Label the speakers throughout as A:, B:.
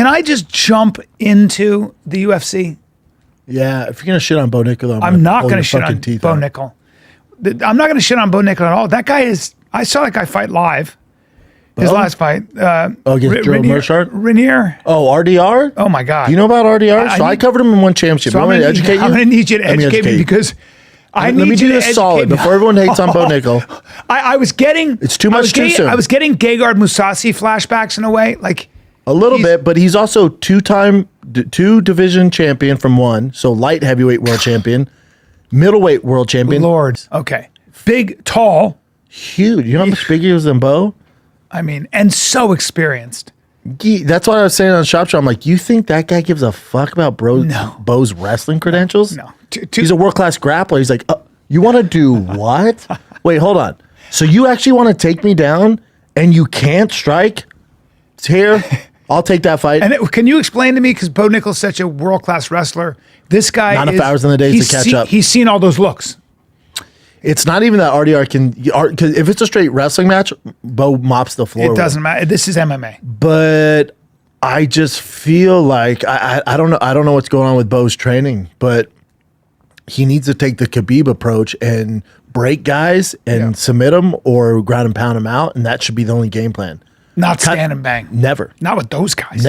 A: can I just jump into the UFC?
B: Yeah, if you're gonna shit on Bo Nickal,
A: I'm not going to shit on Bo Nickal. I'm not going to shit on Bo Nickal at all. That guy is. I saw that guy fight live. His last fight.
B: Against Joe Mershard?
A: Reinier.
B: Oh, RDR?
A: Oh my God.
B: Do you know about RDR? I covered him in one championship.
A: So
B: I'm going to educate you.
A: I'm going to need you to educate me because
B: let me do this solid before everyone hates on Bo Nickal.
A: I was getting.
B: It's too much too soon.
A: I was getting Gegard Mousasi flashbacks in a way, like
B: a little bit, but he's also two division champion from one, so light heavyweight world champion, middleweight world champion.
A: Lord, okay, big, tall,
B: huge. You know how much bigger he was than Bo?
A: I mean, and so experienced.
B: That's what I was saying on Shop Show. I'm like, you think that guy gives a fuck about Bo's wrestling credentials?
A: No.
B: He's a world-class grappler. He's like, you want to do what? Wait, hold on. So you actually want to take me down and you can't strike? It's here. I'll take that fight.
A: And can you explain to me, because Bo Nickal's such a world-class wrestler, this guy
B: not enough hours in the day to catch up.
A: He's seen all those looks.
B: It's not even that RDR can, because if it's a straight wrestling match, Bo mops the floor.
A: It doesn't matter. This is MMA.
B: But I just feel like I don't know. I don't know what's going on with Bo's training, but he needs to take the Khabib approach and break guys and submit them or ground and pound them out, and that should be the only game plan.
A: Not stand and bang.
B: Never.
A: Not with those guys.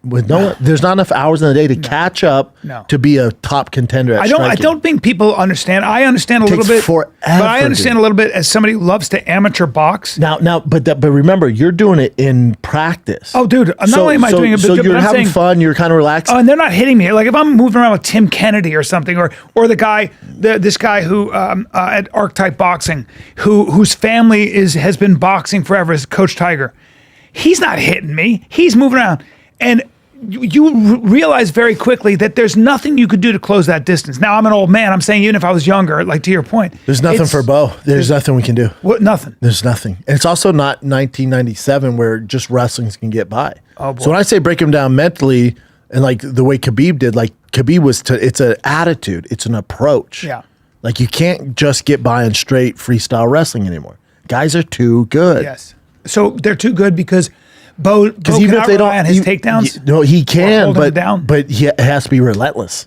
B: With there's not enough hours in the day to catch up to be a top contender. I
A: don't think people understand. I understand a little bit,
B: forever,
A: but I understand a little bit as somebody who loves to amateur box.
B: But remember, you're doing it in practice.
A: Oh, dude! Not only am I doing it,
B: so
A: but
B: you're
A: I'm
B: having
A: saying,
B: fun. You're kind of relaxed.
A: Oh, and they're not hitting me. Like if I'm moving around with Tim Kennedy or something, or the guy, this guy who at Archetype Boxing, whose family has been boxing forever, is Coach Tiger. He's not hitting me. He's moving around, and you realize very quickly that there's nothing you could do to close that distance. Now, I'm an old man. I'm saying even if I was younger, like to your point.
B: There's nothing for Bo. There's nothing we can do.
A: What? Nothing.
B: There's nothing. And it's also not 1997 where just wrestlings can get by.
A: Oh, boy.
B: So when I say break him down mentally and like the way Khabib did, like Khabib it's an attitude. It's an approach.
A: Yeah.
B: Like you can't just get by in straight freestyle wrestling anymore. Guys are too good.
A: Yes. So they're too good because Bo
B: even if they don't
A: on his takedowns.
B: No, he can, but he has to be relentless.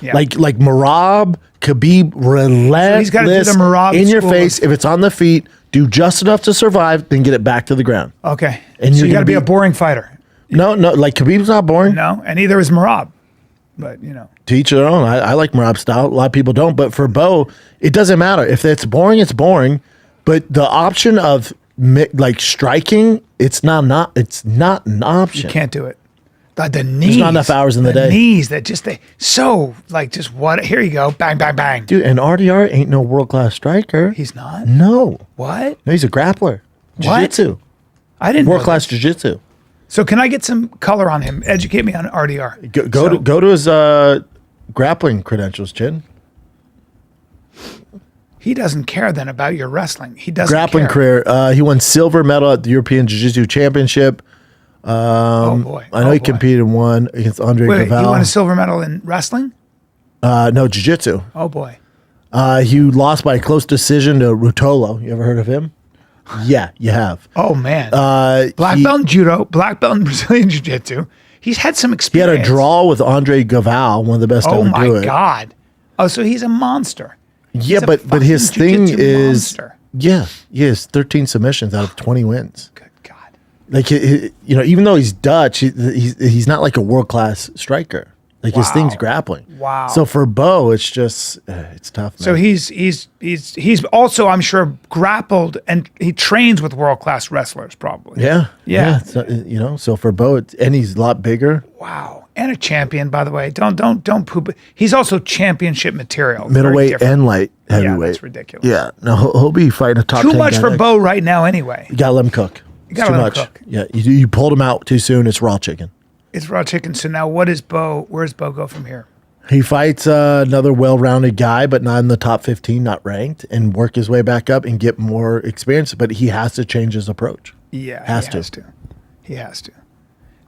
A: Yeah.
B: Like Merab, Khabib, relentless. So
A: he's got to do the Merab
B: in your face. If it's on the feet, do just enough to survive, then get it back to the ground.
A: Okay.
B: And
A: so you got to be a boring fighter.
B: No, like Khabib's not boring.
A: No, and neither is Merab. But
B: to each their own. I like Merab's style. A lot of people don't, but for Bo, it doesn't matter. If it's boring, it's boring. But the option of like striking, it's not an option.
A: You can't do it. The knees.
B: There's not enough hours in the day.
A: The knees that just what? Here you go, bang, bang, bang.
B: Dude, and RDR ain't no world class striker.
A: He's not.
B: No.
A: What?
B: No, he's a grappler. Jiu-jitsu.
A: I didn't.
B: World class jiu-jitsu.
A: So can I get some color on him? Educate me on RDR.
B: Go to his grappling credentials, Chin.
A: He doesn't care then about your wrestling. He doesn't
B: grappling
A: care.
B: career. He won silver medal at the European Jiu-Jitsu Championship.
A: Oh boy!
B: I know he competed in one against Andre Gaval.
A: He won a silver medal in wrestling?
B: No, jiu-jitsu.
A: Oh boy!
B: He lost by a close decision to Rutolo. You ever heard of him? Yeah, you have.
A: Oh man! Black belt in judo, black belt in Brazilian jiu-jitsu. He's had some experience.
B: He had a draw with Andre Gaval, one of the best to ever do it.
A: Oh my God! Oh, so he's a monster.
B: Yeah, but his thing is he has 13 submissions out of 20 wins.
A: Good God!
B: Like even though he's Dutch, he's not like a world class striker. Like his thing's grappling.
A: Wow.
B: So for Bo, it's just it's tough. Man.
A: So he's also, I'm sure, grappled and he trains with world class wrestlers probably.
B: Yeah. So, so for Bo, and he's a lot bigger.
A: Wow. And a champion, by the way. Don't poop. He's also championship material.
B: Middleweight and light heavyweight.
A: Yeah, that's ridiculous.
B: Yeah. No, he'll be fighting a top 10
A: Too much for Bo right now anyway.
B: You gotta let him cook.
A: You gotta let him cook.
B: Yeah. You pulled him out too soon. It's raw chicken.
A: It's raw chicken. So now where does Bo go from here?
B: He fights another well-rounded guy, but not in the top 15, not ranked, and work his way back up and get more experience. But he has to change his approach.
A: Yeah, he has to.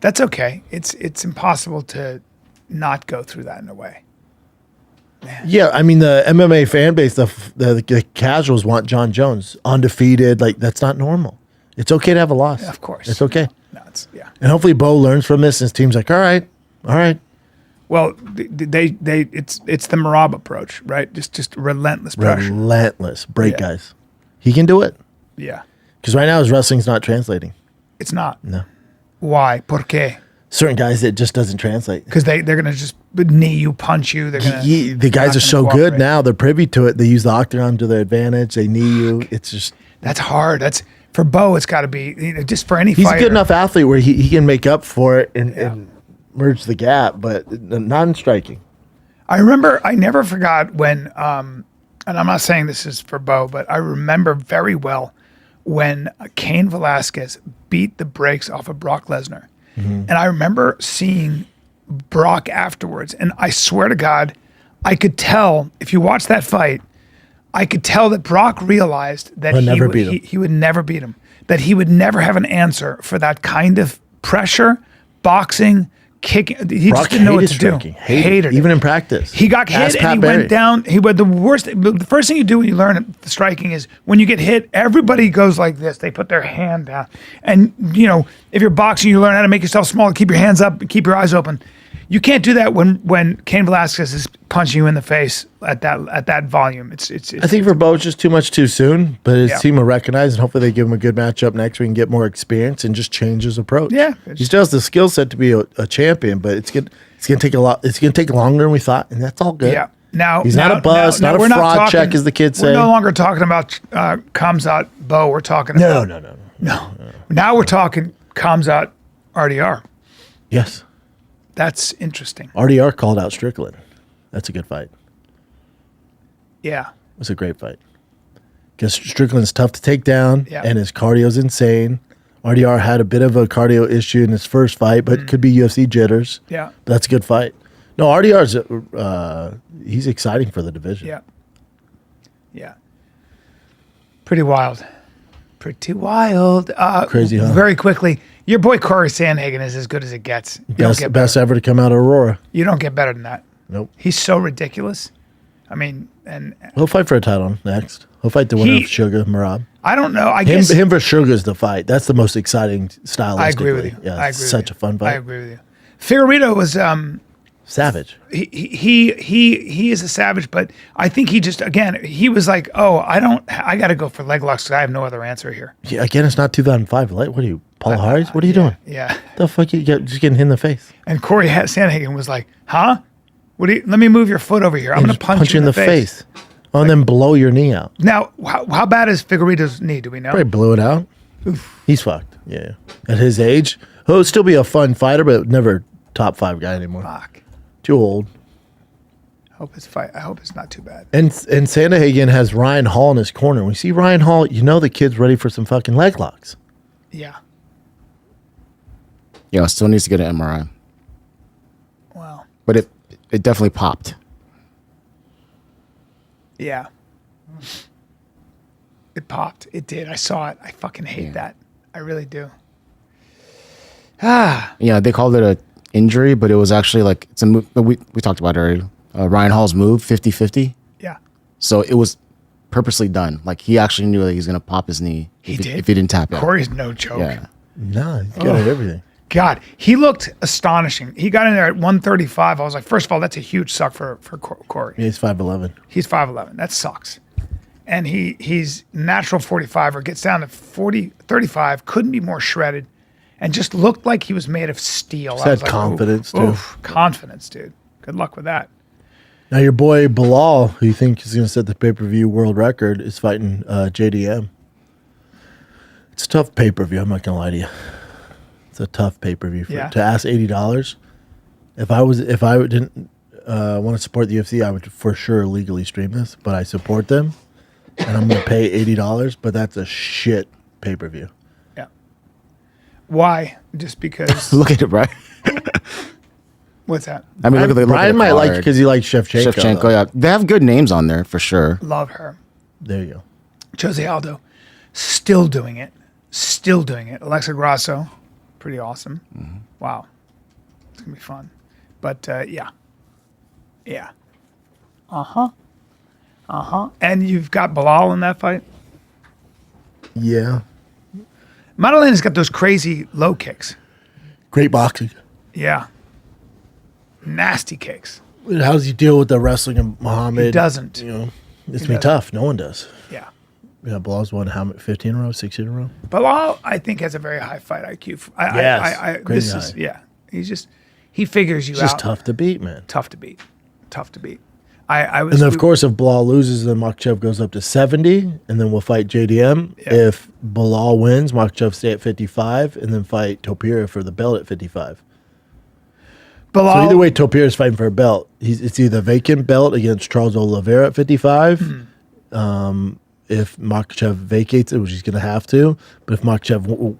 A: That's okay. It's impossible to not go through that in a way. Man.
B: Yeah, I mean the MMA fan base, the casuals want John Jones undefeated. Like that's not normal. It's okay to have a loss.
A: Of course.
B: It's okay.
A: No, yeah.
B: And hopefully Bo learns from this and his team's like, all right.
A: Well, it's the Marab approach, right? Just relentless pressure.
B: Relentless. Break guys. He can do it.
A: Yeah.
B: Because right now his wrestling's not translating.
A: It's not.
B: No.
A: Why? ¿Por qué?
B: Certain guys, it just doesn't translate.
A: Because they're going to just knee you, punch you.
B: The guys are so good now. They're privy to it. They use the octagon to their advantage. They knee you. It's just...
A: That's hard. For Bo, it's got to be, just for any
B: He's
A: fighter.
B: a good enough athlete where he can make up for it and merge the gap, but not in striking.
A: I remember, I never forgot when, and I'm not saying this is for Bo, but I remember very well when Cain Velasquez beat the brakes off of Brock Lesnar. And I remember seeing Brock afterwards, and I swear to God, I could tell, if you watch that fight, I could tell that Brock realized that he would never beat him, that he would never have an answer for that kind of pressure, boxing, kicking. He
B: Brock
A: just didn't know what to
B: striking.
A: do.
B: Hated it. Even in practice.
A: He got hit and he went down. The first thing you do when you learn striking is when you get hit, everybody goes like this. They put their hand down. And, if you're boxing, you learn how to make yourself small, keep your hands up, keep your eyes open. You can't do that when Cain Velasquez is punching you in the face at that volume. It's
B: I think for Bo, it's just too much too soon, but his team will recognize, and hopefully they give him a good matchup next week and get more experience and just change his approach.
A: Yeah.
B: He still has the skill set to be a champion, but it's gonna take a lot. It's gonna take longer than we thought, and that's all good.
A: Yeah. Now
B: he's not a bust, not a fraud check, as the kids say.
A: We're no longer talking about Kamzat Bo. We're talking about no. Now we're talking Kamzat RDR.
B: Yes.
A: That's interesting.
B: RDR called out Strickland. That's a good fight.
A: Yeah.
B: It was a great fight. Because Strickland's tough to take down, and his cardio's insane. RDR had a bit of a cardio issue in his first fight, but it could be UFC jitters.
A: Yeah.
B: That's a good fight. No, RDR's he's exciting for the division.
A: Yeah. Yeah. Pretty wild.
B: Crazy, huh?
A: Very quickly, your boy Cory Sandhagen is as good as it gets.
B: Best ever to come out of Aurora.
A: You don't get better than that.
B: Nope.
A: He's so ridiculous. I mean, and
B: he'll fight for a title next. He'll fight the winner of Sugar Marab.
A: I don't know. I guess
B: him for Sugar is the fight. That's the most exciting stylistically.
A: I agree with you.
B: Yeah, it's such a fun fight.
A: I agree with you. Figueiredo was
B: savage.
A: He is a savage, but I think he was like, I got to go for leg locks because I have no other answer here.
B: Yeah, again, it's not 2005. What are you, Paul Harris? What are you doing?
A: Yeah.
B: The fuck you just getting hit in the face?
A: And Cory Sandhagen was like, huh? Let me move your foot over here. I'm going to punch you in the face.
B: Oh, and then blow your knee out.
A: Now, how bad is Figueiredo's knee? Do we know?
B: Probably blew it out. Oof. He's fucked. Yeah. At his age, he'll still be a fun fighter, but never top 5 guy anymore.
A: Fuck.
B: Too old.
A: I hope it's not too bad.
B: And Sandhagen has Ryan Hall in his corner. When you see Ryan Hall, you know the kid's ready for some fucking leg locks.
A: Yeah.
C: Yeah, still needs to get an MRI.
A: Wow.
C: But it definitely popped.
A: Yeah. It popped. It did. I saw it. I fucking hate that. I really do.
C: Yeah, they called it a injury, but it was actually like it's a move. We talked about it already. Ryan Hall's move, 50-50.
A: Yeah.
C: So it was purposely done. Like he actually knew that he was going to pop his knee if he didn't tap it.
A: Cory's no joke.
C: Yeah.
B: No, he's good at everything.
A: God, he looked astonishing. He got in there at 135. I was like, first of all, that's a huge suck for Cory.
B: Yeah, he's 5'11".
A: He's 5'11". That sucks. And he's natural 45 or gets down to 35, couldn't be more shredded, and just looked like he was made of steel.
B: He's had confidence, too.
A: Confidence, dude. Good luck with that.
B: Now, your boy Bilal, who you think is going to set the pay-per-view world record, is fighting JDM. It's a tough pay-per-view. I'm not going to lie to you. It's a tough pay-per-view. To ask $80. If I didn't want to support the UFC, I would for sure legally stream this. But I support them, and I'm going to pay $80. But that's a shit pay-per-view.
A: Yeah. Why? Just because.
C: Look at it, Brian.
A: What's that?
C: I mean,
B: Brian might like because he likes Shevchenko.
C: Shevchenko, yeah. They have good names on there for sure.
A: Love her.
B: There you go.
A: Jose Aldo, still doing it. Alexa Grasso, pretty awesome. Mm-hmm. Wow. It's going to be fun. But, yeah. Uh-huh. And you've got Bilal in that fight?
B: Yeah.
A: Madalena's got those crazy low kicks.
B: Great boxing.
A: Yeah. Nasty kicks.
B: How does he deal with the wrestling of Muhammad?
A: He doesn't.
B: You know, it's
A: He
B: be
A: doesn't.
B: tough. No one does.
A: Yeah.
B: Yeah, Bilal's won how many? 15 in a row, 16 in a row.
A: Bilal, I think, has a very high fight IQ.
B: Yes,
A: This
B: crazy
A: is,
B: high.
A: yeah. He figures you
B: It's
A: out.
B: just tough to beat, man.
A: Tough to beat. Tough to beat. I was.
B: And then, of course, if Bilal loses, then Makhachev goes up to 70, and then we'll fight JDM.
A: Yeah.
B: If Bilal wins, Makhachev stay at 55, and then fight Topira for the belt at 55.
A: Bilal,
B: So either way, Topira is fighting for a belt. It's either a vacant belt against Charles Oliveira at 55. If Makhachev vacates it, which he's going to have to. But if Makhachev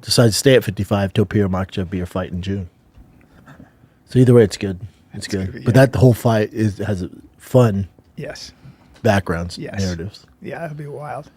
B: decides to stay at 55, Topira and Makhachev be a fight in June. So either way, it's good. It's good.
A: good,
B: But
A: yeah.
B: that whole fight has fun
A: Yes.
B: backgrounds,
A: Yes.
B: narratives.
A: Yeah, that'll be wild.